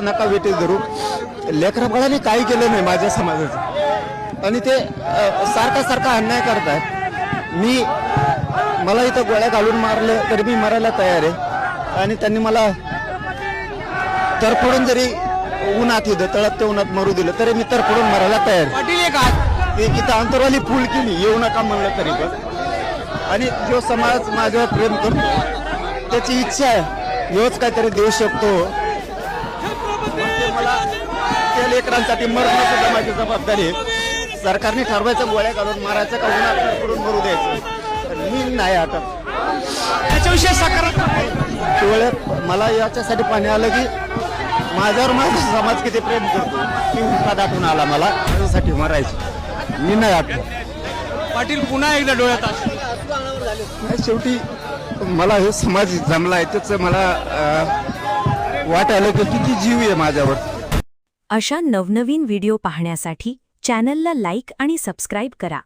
नका वेटीस धरू. लेकरा बाळाने काही केलं नाही माझ्या समाजाचं आणि ते सारखा अन्याय करतात. मला इथं गोळ्या घालून मारलं तरी मी मरायला तयार आहे आणि त्यांनी मला तरफडून जरी उन्हात तळप ते उन्हात मरू दिलं तरी मी तरफडून मरायला तयार आहे. पाटील एक आत ते इथं अंतरवाली पूल केली येऊ नका म्हणलं तरी पण. आणि जो समाज माझ्यावर प्रेम करतो त्याची इच्छा आहे ह्योच काहीतरी देऊ शकतो. मला त्या लेकरांसाठी मरणं सुद्धा माझी जबाबदारी आहे. सरकारने ठरवायचं गोळ्या घालून मारायचं का उन्हात तरफडून मरू द्यायचं. मी नाही हटत. याच्याविषयी सकारात्मक डोळ्यात मला याच्यासाठी पाणी आलं की माझ्यावर माझा समाज किती प्रेम करतो. की हुंका दाटून आला मला त्याच्यासाठी मरायचं. मी नाही हटत. पाटील पुन्हा एकदा डोळ्यात असू. शेवटी मला हे समाज जमलाय त्याचं मला वाटायला की किती जीव आहे माझ्यावर. अशा नवनवीन व्हिडिओ पाहण्यासाठी चॅनलला लाईक आणि सबस्क्राईब करा.